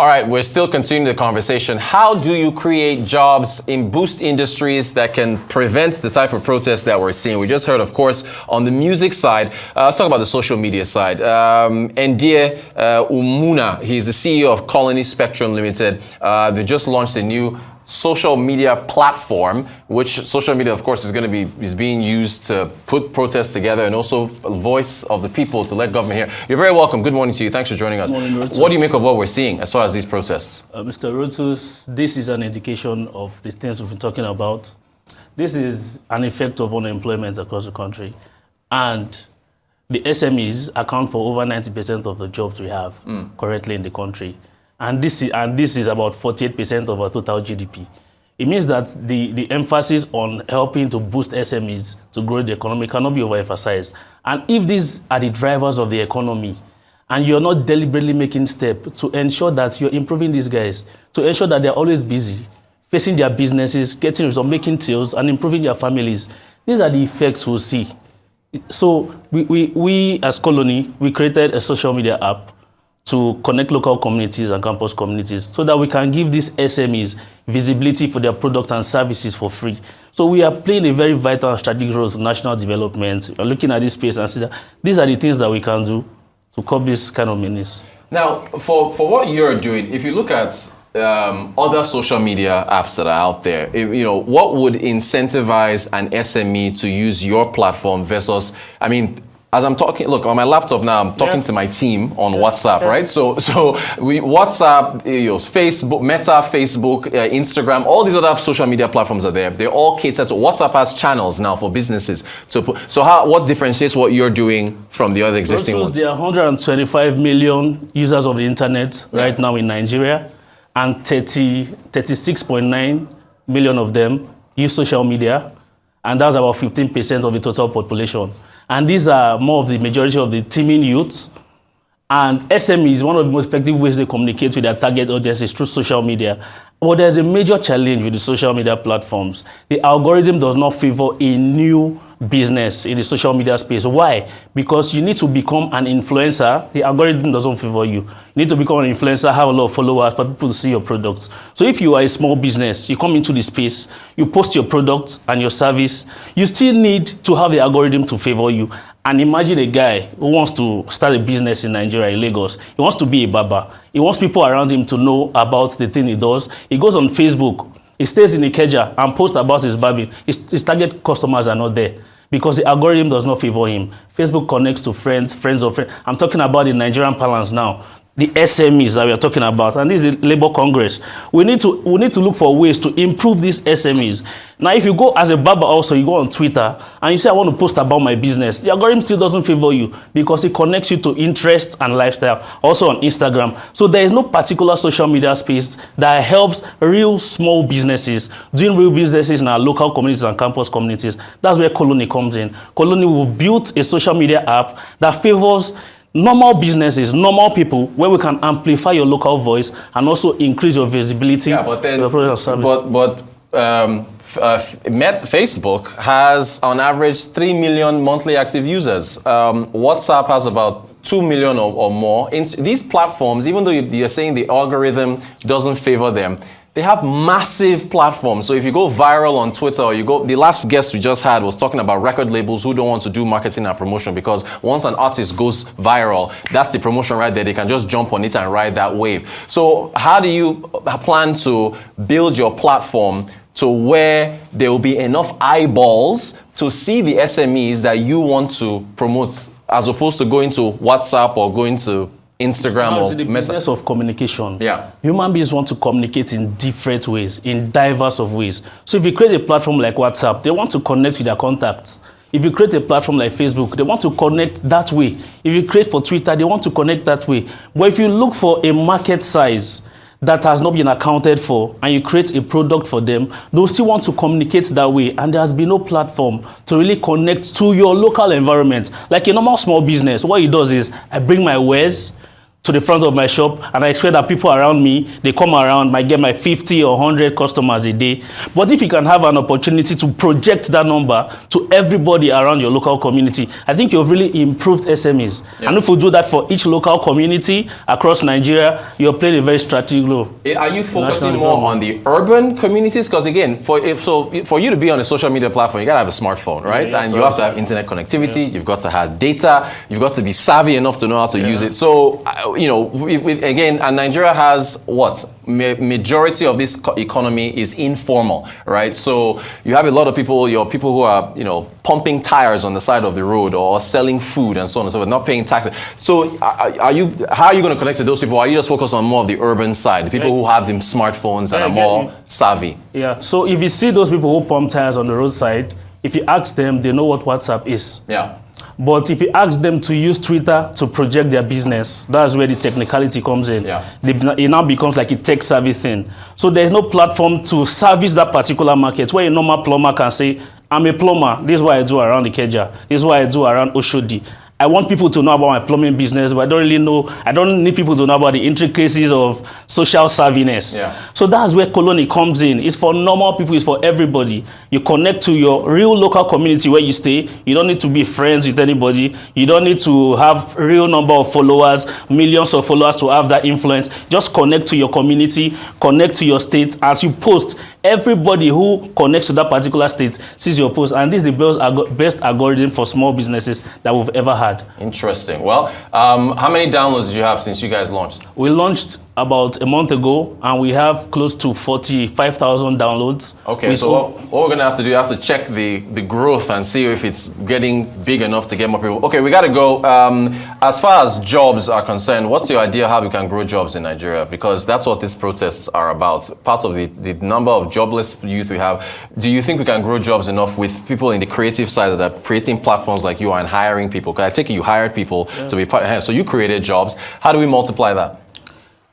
All right, we're still continuing the conversation. How do you create jobs in boost industries that can prevent the type of protests that we're seeing? We just heard, of course, on the music side. Let's talk about the social media side. Endie Umunna, he's the CEO of Colony Spectrum Limited. They just launched a new social media platform, which social media, of course, is being used to put protests together and also a voice of the people to let government hear. You're very welcome. Good morning to you. Thanks for joining us. Good morning, Rotus. What do you make of what we're seeing as far as these protests? Mr. Rotus, this is an indication of the things we've been talking about. This is an effect of unemployment across the country. And the SMEs account for over 90% of the jobs we have currently in the country. And this is about 48% of our total GDP. It means that the emphasis on helping to boost SMEs to grow the economy cannot be overemphasized. And if these are the drivers of the economy, and you're not deliberately making steps to ensure that you're improving these guys, to ensure that they're always busy, facing their businesses, getting results, making sales, and improving their families, these are the effects we'll see. So we as Colony, we created a social media app to connect local communities and campus communities so that we can give these SMEs visibility for their products and services for free. So we are playing a very vital and strategic role in national development. We're looking at this space and see that these are the things that we can do to curb this kind of menace. Now, for what you're doing, if you look at other social media apps that are out there, what would incentivize an SME to use your platform versus, as I'm talking, look, on my laptop now, I'm talking to my team on WhatsApp, right? So WhatsApp, Facebook, Meta, Facebook, Instagram, all these other social media platforms are there. They're all catered to. WhatsApp has channels now for businesses. So what differentiates what you're doing from the other existing ones? There are 125 million users of the internet right now in Nigeria, and 36.9 million of them use social media, and that's about 15% of the total population. And these are more of the majority of the teeming youths. And SME is one of the most effective ways they communicate with their target audiences through social media. But there's a major challenge with the social media platforms. The algorithm does not favor a new business in the social media space. Why? Because you need to become an influencer. The algorithm doesn't favor you. You need to become an influencer, have a lot of followers for people to see your products. So if you are a small business, you come into the space, you post your product and your service, you still need to have the algorithm to favor you. And imagine a guy who wants to start a business in Nigeria, in Lagos. He wants to be a barber. He wants people around him to know about the thing he does. He goes on Facebook. He stays in Ikeja and posts about his barbing. His target customers are not there because the algorithm does not favor him. Facebook connects to friends of friends. I'm talking about the Nigerian balance now. The SMEs that we are talking about, and this is the Labour Congress. We need to look for ways to improve these SMEs. Now, if you go as a barber also, you go on Twitter and you say, I want to post about my business, the algorithm still doesn't favor you because it connects you to interest and lifestyle, also on Instagram. So there is no particular social media space that helps real small businesses doing real businesses in our local communities and campus communities. That's where Colony comes in. Colony will build a social media app that favors normal businesses, normal people, where we can amplify your local voice and also increase your visibility. Yeah, but then, Facebook has on average 3 million monthly active users. WhatsApp has about 2 million or more. These platforms, even though you're saying the algorithm doesn't favor them, they have massive platforms. So if you go viral on Twitter, or the last guest we just had was talking about record labels who don't want to do marketing and promotion because once an artist goes viral, that's the promotion right there. They can just jump on it and ride that wave. So how do you plan to build your platform to where there will be enough eyeballs to see the SMEs that you want to promote, as opposed to going to WhatsApp or going to Instagram or the business of communication. Yeah. Human beings want to communicate in different ways, in diverse of ways. So if you create a platform like WhatsApp, they want to connect with their contacts. If you create a platform like Facebook, they want to connect that way. If you create for Twitter, they want to connect that way. But if you look for a market size that has not been accounted for and you create a product for them, they'll still want to communicate that way. And there has been no platform to really connect to your local environment. Like a normal small business, what it does is I bring my wares to the front of my shop, and I expect that people around me, they come around, might get my 50 or 100 customers a day. But if you can have an opportunity to project that number to everybody around your local community, I think you've really improved SMEs. Yeah. And if you do that for each local community across Nigeria, you're playing a very strategic role. Are you focusing more on the urban communities? Because again, for you to be on a social media platform, you gotta have a smartphone, right? Yeah, and you have to have internet connectivity. You've got to have data. You've got to be savvy enough to know how to use it. So, again, and Nigeria has what? Majority of this economy is informal, right? So you have a lot of people, people who are, pumping tires on the side of the road or selling food and so on and so forth, not paying taxes. So how are you going to connect to those people? Or are you just focused on more of the urban side, the people who have them smartphones and are more savvy? Yeah, so if you see those people who pump tires on the roadside, if you ask them, they know what WhatsApp is. Yeah. But if you ask them to use Twitter to project their business, that's where the technicality comes in. Yeah. It now becomes like a tech savvy thing. So there's no platform to service that particular market where a normal plumber can say, I'm a plumber, this is what I do around Ikeja, this is what I do around Oshodi. I want people to know about my plumbing business, but I don't need people to know about the intricacies of social savviness. Yeah. So that's where Colony comes in. It's for normal people, it's for everybody. You connect to your real local community where you stay. You don't need to be friends with anybody. You don't need to have real number of followers, millions of followers to have that influence. Just connect to your community, connect to your state. As you post, everybody who connects to that particular state sees your post. And this is the best algorithm for small businesses that we've ever had. Interesting. Well, how many downloads did you have since you guys launched? We launched about a month ago, and we have close to 45,000 downloads. Okay, so what we're going to have to do is check the growth and see if it's getting big enough to get more people. Okay, we got to go. As far as jobs are concerned, what's your idea how we can grow jobs in Nigeria? Because that's what these protests are about. Part of the number of jobless youth we have. Do you think we can grow jobs enough with people in the creative side that are creating platforms like you are and hiring people? Because I think you hired people to be part. So you created jobs. How do we multiply that?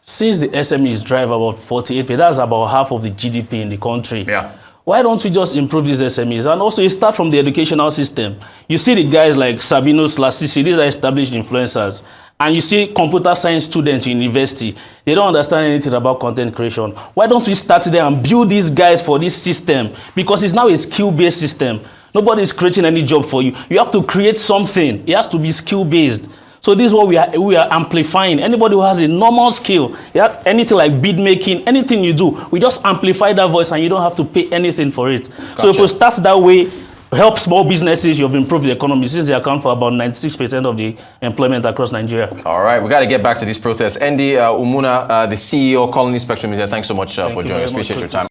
Since the SMEs drive about 48%, that's about half of the GDP in the country. Yeah. Why don't we just improve these SMEs? And also, you start from the educational system. You see the guys like Sabino Slasisi, these are established influencers. And you see computer science students in university, they don't understand anything about content creation. Why don't we start there and build these guys for this system? Because it's now a skill-based system. Nobody is creating any job for you. You have to create something. It has to be skill-based. So this is what we are amplifying. Anybody who has a normal skill, anything like bead making, anything you do, we just amplify that voice and you don't have to pay anything for it. Gotcha. So if we start that way, help small businesses, you've improved the economy, since they account for about 96% of the employment across Nigeria. All right, we got to get back to these protests. Endie, Umunna, the CEO, Colony Spectrum Media, thanks so much for joining us. Appreciate your time.